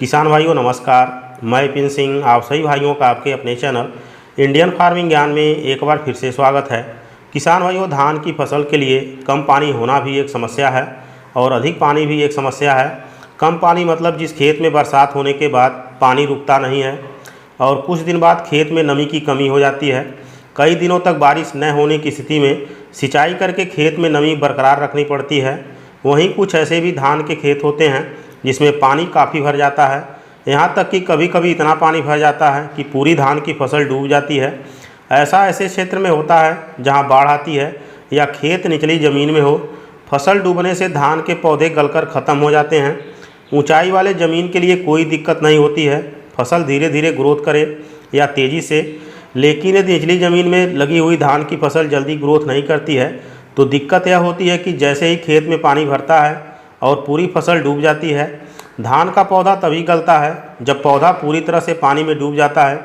किसान भाइयों नमस्कार, मैं विपिन सिंह आप सभी भाइयों का आपके अपने चैनल इंडियन फार्मिंग ज्ञान में एक बार फिर से स्वागत है। किसान भाइयों, धान की फसल के लिए कम पानी होना भी एक समस्या है और अधिक पानी भी एक समस्या है। कम पानी मतलब जिस खेत में बरसात होने के बाद पानी रुकता नहीं है और कुछ दिन बाद खेत में नमी की कमी हो जाती है। कई दिनों तक बारिश न होने की स्थिति में सिंचाई करके खेत में नमी बरकरार रखनी पड़ती है। वहीं कुछ ऐसे भी धान के खेत होते हैं जिसमें पानी काफ़ी भर जाता है, यहाँ तक कि कभी कभी इतना पानी भर जाता है कि पूरी धान की फसल डूब जाती है। ऐसे क्षेत्र में होता है जहाँ बाढ़ आती है या खेत निचली ज़मीन में हो। फसल डूबने से धान के पौधे गलकर ख़त्म हो जाते हैं। ऊंचाई वाले ज़मीन के लिए कोई दिक्कत नहीं होती है, फसल धीरे धीरे ग्रोथ करे या तेज़ी से। लेकिन यदि निचली ज़मीन में लगी हुई धान की फसल जल्दी ग्रोथ नहीं करती है तो दिक्कत यह होती है कि जैसे ही खेत में पानी भरता है और पूरी फसल डूब जाती है। धान का पौधा तभी गलता है जब पौधा पूरी तरह से पानी में डूब जाता है।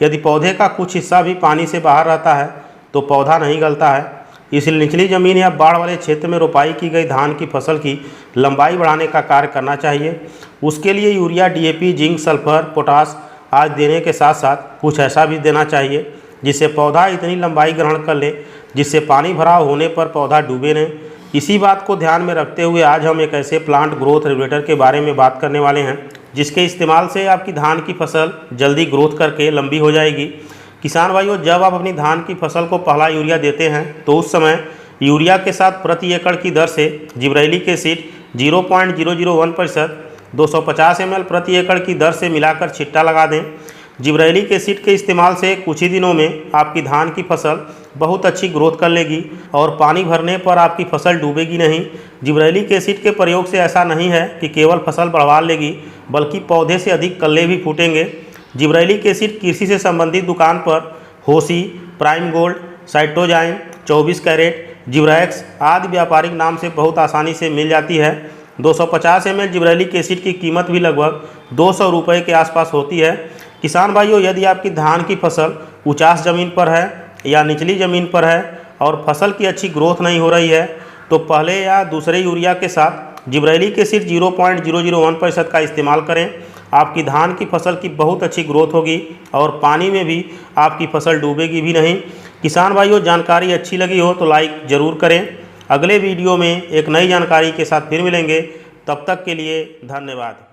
यदि पौधे का कुछ हिस्सा भी पानी से बाहर रहता है तो पौधा नहीं गलता है। इसलिए निचली ज़मीन या बाढ़ वाले क्षेत्र में रोपाई की गई धान की फसल की लंबाई बढ़ाने का कार्य करना चाहिए। उसके लिए urea, DAP, zinc, sulphur, potash आज देने के साथ साथ कुछ ऐसा भी देना चाहिए जिससे पौधा इतनी लंबाई ग्रहण कर ले जिससे पानी भराव होने पर पौधा डूबे नहीं। इसी बात को ध्यान में रखते हुए आज हम एक ऐसे प्लांट ग्रोथ रेगुलेटर के बारे में बात करने वाले हैं जिसके इस्तेमाल से आपकी धान की फसल जल्दी ग्रोथ करके लंबी हो जाएगी। किसान भाइयों, जब आप अपनी धान की फसल को पहला यूरिया देते हैं तो उस समय यूरिया के साथ प्रति एकड़ की दर से जिब्रेलिक एसिड 0.001% 250 ml प्रति एकड़ की दर से मिलाकर छिट्टा लगा दें। जिब्रेलिक एसिड के इस्तेमाल से कुछ ही दिनों में आपकी धान की फसल बहुत अच्छी ग्रोथ कर लेगी और पानी भरने पर आपकी फसल डूबेगी नहीं। जिब्रेलिक एसिड के प्रयोग से ऐसा नहीं है कि केवल फसल बढ़वा लेगी बल्कि पौधे से अधिक कल्ले भी फूटेंगे। जिब्रेलिक एसिड कृषि से संबंधित दुकान पर होसी, प्राइम गोल्ड, साइटोजाइम, 24 कैरेट, जिब्रैक्स आदि व्यापारिक नाम से बहुत आसानी से मिल जाती है। 250 ml जिब्रेलिक एसिड की कीमत भी लगभग 200 रुपये के आसपास होती है। किसान भाइयों, यदि आपकी धान की फसल उचास ज़मीन पर है या निचली ज़मीन पर है और फसल की अच्छी ग्रोथ नहीं हो रही है तो पहले या दूसरे यूरिया के साथ जिब्रेलिक एसिड 0.001% का इस्तेमाल करें। आपकी धान की फसल की बहुत अच्छी ग्रोथ होगी और पानी में भी आपकी फसल डूबेगी भी नहीं। किसान भाइयों, जानकारी अच्छी लगी हो तो लाइक ज़रूर करें। अगले वीडियो में एक नई जानकारी के साथ फिर मिलेंगे, तब तक के लिए धन्यवाद।